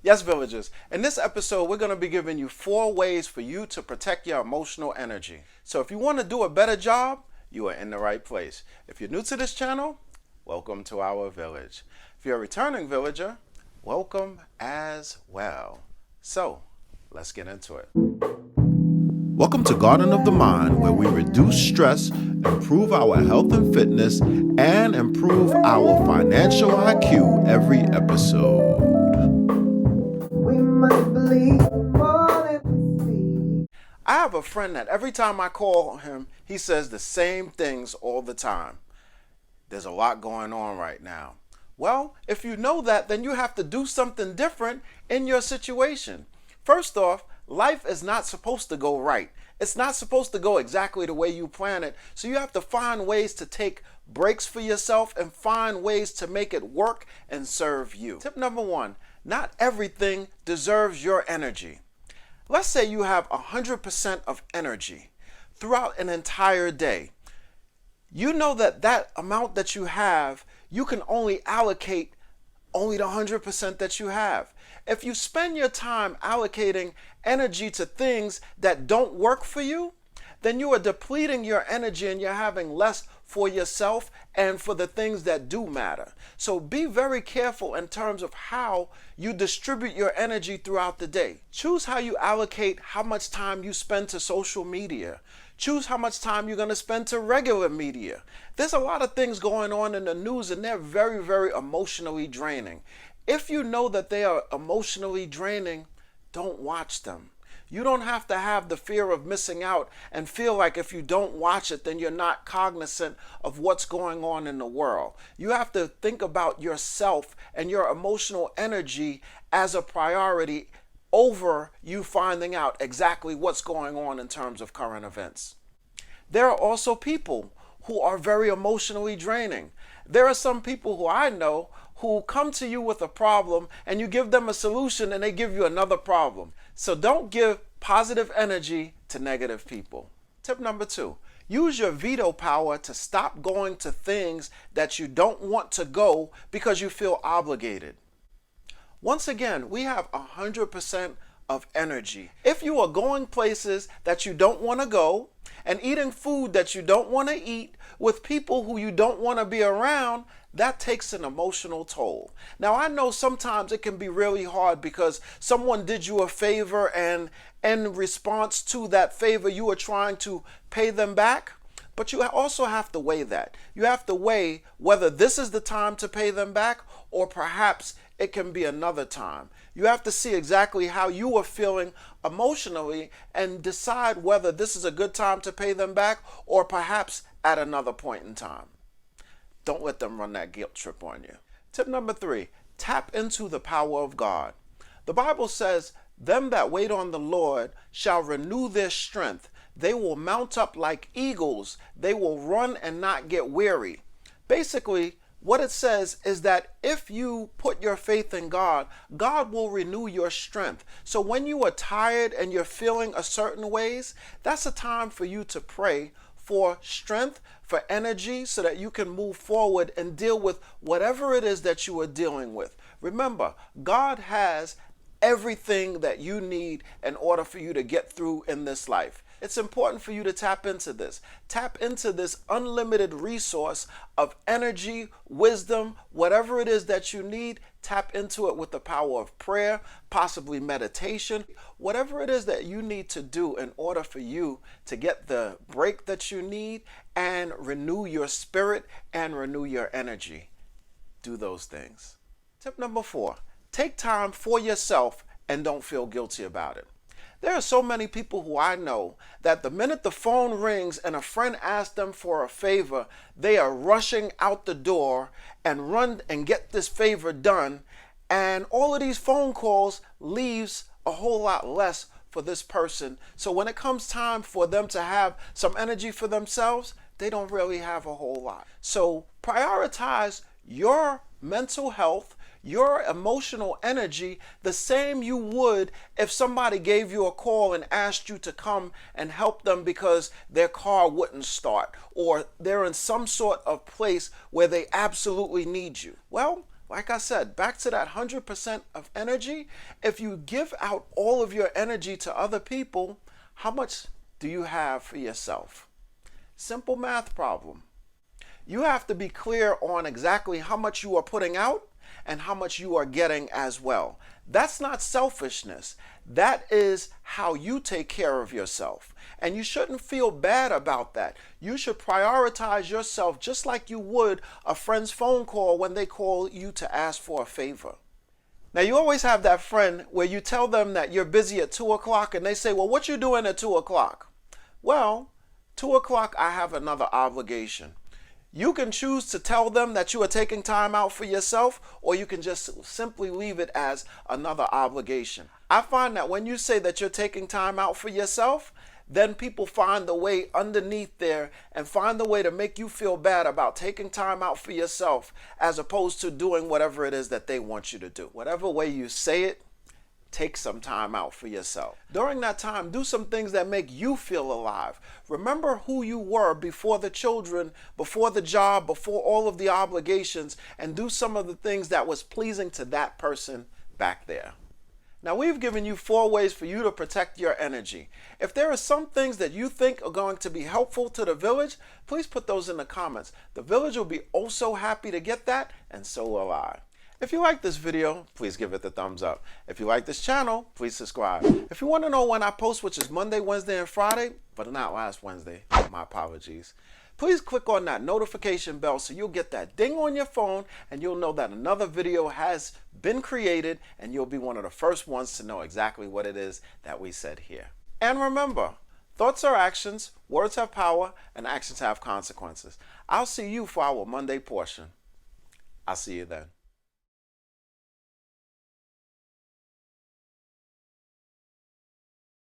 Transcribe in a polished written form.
Yes, villagers. In this episode, we're going to be giving you 4 ways for you to protect your emotional energy. So if you want to do a better job, you are in the right place. If you're new to this channel, welcome to our village. If you're a returning villager, welcome as well. So let's get into it. Welcome to Garden of the Mind, where we reduce stress, improve our health and fitness, and improve our financial IQ every episode. I have a friend that every time I call him, he says the same things all the time. There's a lot going on right now. Well, if you know that, then you have to do something different in your situation. First off, life is not supposed to go right. It's not supposed to go exactly the way you plan it. So you have to find ways to take breaks for yourself and find ways to make it work and serve you. Tip number 1, not everything deserves your energy. Let's say you have 100% of energy throughout an entire day. You know that amount that you have, you can only allocate only the 100% that you have. If you spend your time allocating energy to things that don't work for you, then you are depleting your energy and you're having less for yourself and for the things that do matter. So be very careful in terms of how you distribute your energy throughout the day. Choose how you allocate how much time you spend to social media. Choose how much time you're going to spend to regular media. There's a lot of things going on in the news and they're very, very emotionally draining. If you know that they are emotionally draining, don't watch them. You don't have to have the fear of missing out and feel like if you don't watch it, then you're not cognizant of what's going on in the world. You have to think about yourself and your emotional energy as a priority over you finding out exactly what's going on in terms of current events. There are also people who are very emotionally draining. There are some people who I know who come to you with a problem and you give them a solution and they give you another problem. So don't give positive energy to negative people. Tip number 2, use your veto power to stop going to things that you don't want to go because you feel obligated. Once again, we have 100% of energy. If you are going places that you don't want to go and eating food that you don't want to eat with people who you don't want to be around, that takes an emotional toll. Now, I know sometimes it can be really hard because someone did you a favor and in response to that favor, you are trying to pay them back. But you also have to weigh that. You have to weigh whether this is the time to pay them back or perhaps it can be another time. You have to see exactly how you are feeling emotionally and decide whether this is a good time to pay them back or perhaps at another point in time. Don't let them run that guilt trip on you. Tip number 3, tap into the power of God. The Bible says, "Them that wait on the Lord shall renew their strength. They will mount up like eagles. They will run and not get weary." Basically, what it says is that if you put your faith in God, God will renew your strength. So when you are tired and you're feeling a certain ways, that's a time for you to pray for strength, for energy, so that you can move forward and deal with whatever it is that you are dealing with. Remember, God has everything that you need in order for you to get through in this life. It's important for you to tap into this. Tap into this unlimited resource of energy, wisdom, whatever it is that you need. Tap into it with the power of prayer, possibly meditation, whatever it is that you need to do in order for you to get the break that you need and renew your spirit and renew your energy. Do those things. Tip number 4, take time for yourself and don't feel guilty about it. There are so many people who I know that the minute the phone rings and a friend asks them for a favor, they are rushing out the door and run and get this favor done. And all of these phone calls leaves a whole lot less for this person. So when it comes time for them to have some energy for themselves, they don't really have a whole lot. So prioritize your mental health, your emotional energy, the same you would if somebody gave you a call and asked you to come and help them because their car wouldn't start or they're in some sort of place where they absolutely need you. Well, Like I said, back to that 100% of energy. If you give out all of your energy to other people, how much do you have for yourself? Simple math problem. You have to be clear on exactly how much you are putting out and how much you are getting as well. That's not selfishness. That is how you take care of yourself. And you shouldn't feel bad about that. You should prioritize yourself just like you would a friend's phone call when they call you to ask for a favor. Now, you always have that friend where you tell them that you're busy at 2 o'clock and they say, well, what you doing at 2 o'clock? Well, 2 o'clock, I have another obligation. You can choose to tell them that you are taking time out for yourself, or you can just simply leave it as another obligation. I find that when you say that you're taking time out for yourself, then people find the way underneath there and find the way to make you feel bad about taking time out for yourself as opposed to doing whatever it is that they want you to do. Whatever way you say it, take some time out for yourself. During that time, do some things that make you feel alive. Remember who you were before the children, before the job, before all of the obligations, and do some of the things that was pleasing to that person back there. Now, we've given you 4 ways for you to protect your energy. If there are some things that you think are going to be helpful to the village, please put those in the comments. The village will be oh so happy to get that, and so will I. If you like this video, please give it the thumbs up. If you like this channel, please subscribe. If you want to know when I post, which is Monday, Wednesday, and Friday, but not last Wednesday, my apologies, please click on that notification bell so you'll get that ding on your phone and you'll know that another video has been created and you'll be one of the first ones to know exactly what it is that we said here. And remember, thoughts are actions, words have power, and actions have consequences. I'll see you for our Monday portion. I'll see you then.